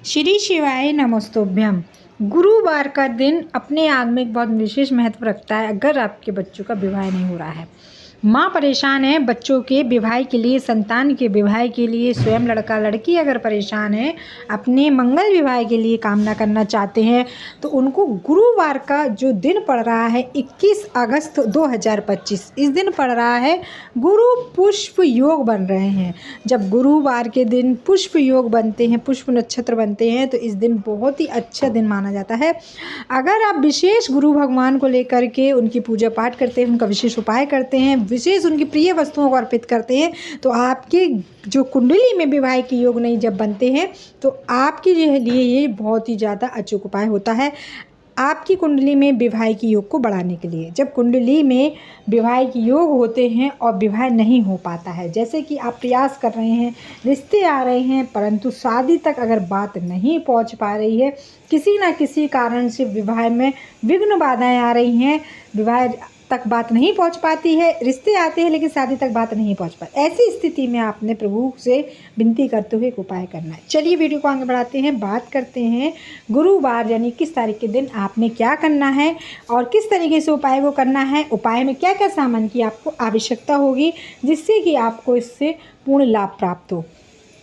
श्री शिवाय नमस्तुभ्यम। गुरुवार का दिन अपने आप में एक बहुत विशेष महत्व रखता है। अगर आपके बच्चों का विवाह नहीं हो रहा है, माँ परेशान है बच्चों के विवाह के लिए, संतान के विवाह के लिए, स्वयं लड़का लड़की अगर परेशान है, अपने मंगल विवाह के लिए कामना करना चाहते हैं, तो उनको गुरुवार का जो दिन पड़ रहा है 21 अगस्त 2025, इस दिन पड़ रहा है गुरु पुष्प योग बन रहे हैं। जब गुरुवार के दिन पुष्प योग बनते हैं, पुष्प नक्षत्र बनते हैं, तो इस दिन बहुत ही अच्छा दिन माना जाता है। अगर आप विशेष गुरु भगवान को लेकर के उनकी पूजा पाठ करते हैं, उनका विशेष उपाय करते हैं, विशेष उनकी प्रिय वस्तुओं को अर्पित करते हैं, तो आपके जो कुंडली में विवाह के योग नहीं जब बनते हैं, तो आपके लिए ये बहुत ही ज़्यादा अचूक उपाय होता है आपकी कुंडली में विवाह की योग को बढ़ाने के लिए। जब कुंडली में विवाह की योग होते हैं और विवाह नहीं हो पाता है, जैसे कि आप प्रयास कर रहे हैं, रिश्ते आ रहे हैं, परंतु शादी तक अगर बात नहीं पहुंच पा रही है, किसी ना किसी कारण से विवाह में विघ्न बाधाएं आ रही हैं, विवाह तक बात नहीं पहुंच पाती है, रिश्ते आते हैं लेकिन शादी तक बात नहीं पहुंच पाती, ऐसी स्थिति में आपने प्रभु से विनती करते हुए एक उपाय करना है। चलिए वीडियो को आगे बढ़ाते हैं, बात करते हैं गुरुवार यानी किस तारीख के दिन आपने क्या करना है और किस तरीके से उपाय को करना है। उपाय में क्या क्या सामान की आपको आवश्यकता होगी जिससे कि आपको इससे पूर्ण लाभ प्राप्त हो।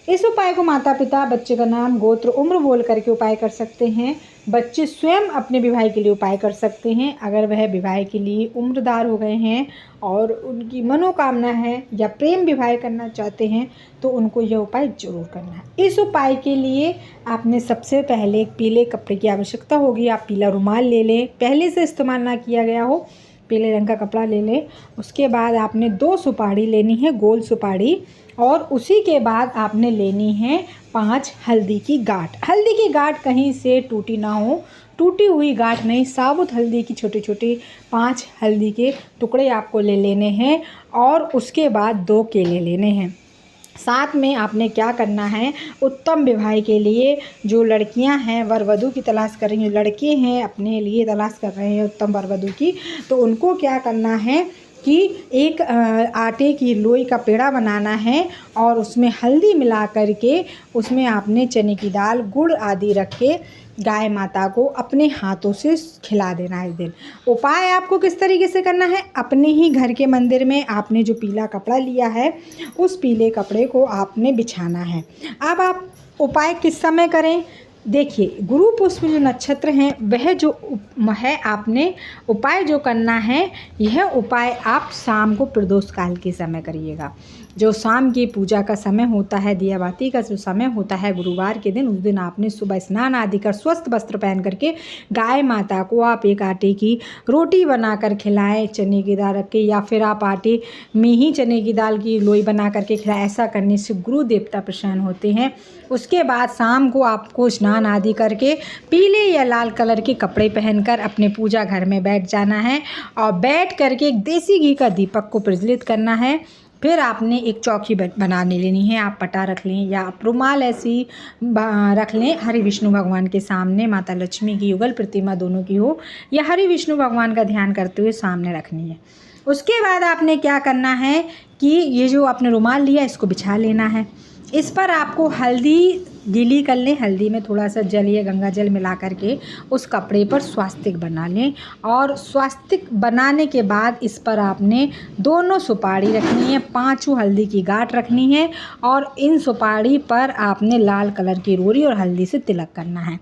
इस उपाय को माता पिता, बच्चे का नाम, गोत्र, उम्र बोल करके उपाय कर सकते हैं। बच्चे स्वयं अपने विवाह के लिए उपाय कर सकते हैं। अगर वह विवाह के लिए उम्रदार हो गए हैं और उनकी मनोकामना है या प्रेम विवाह करना चाहते हैं, तो उनको यह उपाय जरूर करना है। इस उपाय के लिए आपने सबसे पहले एक पीले कपड़े की आवश्यकता होगी। आप पीला रुमाल ले लें, पहले से इस्तेमाल ना किया गया हो, पीले रंग का कपड़ा ले लें। उसके बाद आपने 2 सुपारी लेनी है, गोल सुपारी, और उसी के बाद आपने लेनी है 5 हल्दी की गांठ। हल्दी की गांठ कहीं से टूटी ना हो, टूटी हुई गांठ नहीं, साबुत हल्दी की छोटे छोटे 5 हल्दी के टुकड़े आपको ले लेने हैं। और उसके बाद 2 केले लेने हैं। साथ में आपने क्या करना है, उत्तम विवाह के लिए जो लड़कियां हैं वर वधू की तलाश कर रही हैं, लड़के हैं अपने लिए तलाश कर रहे हैं उत्तम वर वधू की, तो उनको क्या करना है कि एक आटे की लोई का पेड़ा बनाना है और उसमें हल्दी मिला करके उसमें आपने चने की दाल, गुड़ आदि रख के गाय माता को अपने हाथों से खिला देना है इस दिन। उपाय आपको किस तरीके से करना है, अपने ही घर के मंदिर में आपने जो पीला कपड़ा लिया है उस पीले कपड़े को आपने बिछाना है। अब आप उपाय किस समय करें, देखिए गुरु पुष्प जो नक्षत्र हैं वह जो है, आपने उपाय जो करना है, यह उपाय आप शाम को प्रदोष काल के समय करिएगा। जो शाम की पूजा का समय होता है, दिया बाती का जो समय होता है गुरुवार के दिन, उस दिन आपने सुबह स्नान आदि कर स्वस्थ वस्त्र पहन करके गाय माता को आप एक आटे की रोटी बनाकर खिलाएं, चने की दाल रख के, या फिर आप आटे में ही चने की दाल की लोई बना करके खिलाएं। ऐसा करने से गुरु देवता प्रसन्न होते हैं। उसके बाद शाम को आपको स्नान आदि करके पीले या लाल कलर के कपड़े पहनकर अपने पूजा घर में बैठ जाना है और बैठ करके एक देसी घी का दीपक को प्रज्वलित करना है। फिर आपने एक चौकी बनाने लेनी है, आप पटा रख लें या आप रुमाल ऐसी रख लें, हरि विष्णु भगवान के सामने, माता लक्ष्मी की युगल प्रतिमा दोनों की हो, या हरि विष्णु भगवान का ध्यान करते हुए सामने रखनी है। उसके बाद आपने क्या करना है कि ये जो आपने रुमाल लिया इसको बिछा लेना है। इस पर आपको हल्दी गीली कर लें, हल्दी में थोड़ा सा जल या गंगा जल मिला करके उस कपड़े पर स्वास्तिक बना लें। और स्वास्तिक बनाने के बाद इस पर आपने दोनों सुपारी रखनी है, 5 हल्दी की गांठ रखनी है, और इन सुपारी पर आपने लाल कलर की रोरी और हल्दी से तिलक करना है।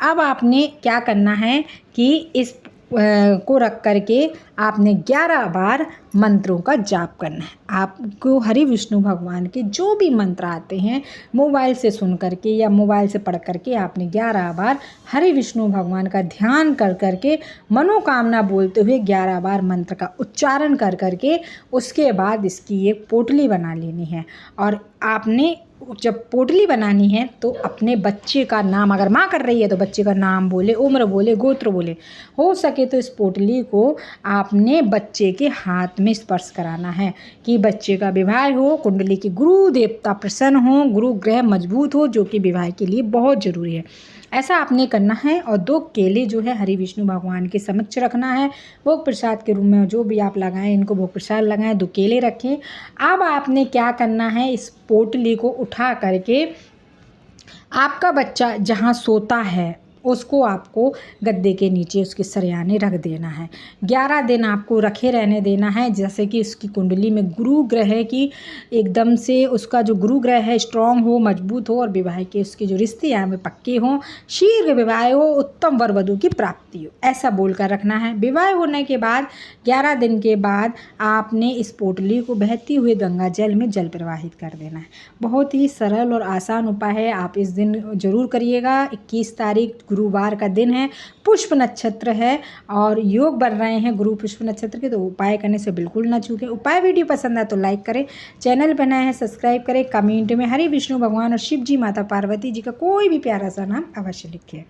अब आपने क्या करना है कि इस को रख करके आपने 11 बार मंत्रों का जाप करना है। आपको हरि विष्णु भगवान के जो भी मंत्र आते हैं मोबाइल से सुन करके या मोबाइल से पढ़ करके आपने 11 बार हरि विष्णु भगवान का ध्यान कर करके मनोकामना बोलते हुए 11 बार मंत्र का उच्चारण कर करके उसके बाद इसकी एक पोटली बना लेनी है। और आपने जब पोटली बनानी है तो अपने बच्चे का नाम, अगर माँ कर रही है तो बच्चे का नाम बोले, उम्र बोले, गोत्र बोले, हो सके तो इस पोटली को आपने बच्चे के हाथ में स्पर्श कराना है कि बच्चे का विवाह हो, कुंडली की गुरु देवता प्रसन्न हो, गुरु ग्रह मजबूत हो, जो कि विवाह के लिए बहुत ज़रूरी है। ऐसा आपने करना है। और 2 केले जो है हरि विष्णु भगवान के समक्ष रखना है, भोग प्रसाद के रूप में जो भी आप लगाएं इनको भोग प्रसाद लगाएं, 2 केले रखें। अब आपने क्या करना है, इस पोटली को उठा करके आपका बच्चा जहाँ सोता है उसको आपको गद्दे के नीचे उसके सरियाने रख देना है। 11 दिन आपको रखे रहने देना है, जैसे कि उसकी कुंडली में गुरु ग्रह की एकदम से उसका जो गुरु ग्रह है स्ट्रांग हो, मजबूत हो और विवाह के उसके जो रिश्ते हैं वे पक्के हों, शीघ्र विवाह हो, उत्तम वर वधू की प्राप्ति हो, ऐसा बोलकर रखना है। विवाह होने के बाद 11 दिन के बाद आपने इस पोटली को बहती हुए गंगा जल में जल प्रवाहित कर देना है। बहुत ही सरल और आसान उपाय है, आप इस दिन जरूर करिएगा। 21 तारीख गुरुवार का दिन है, पुष्प नक्षत्र है और योग बन रहे हैं गुरु पुष्प नक्षत्र के, तो उपाय करने से बिल्कुल ना चूकें। उपाय वीडियो पसंद आए तो लाइक करें, चैनल पर नए हैं सब्सक्राइब करें, कमेंट में हरे विष्णु भगवान और शिव जी माता पार्वती जी का कोई भी प्यारा सा नाम अवश्य लिखें।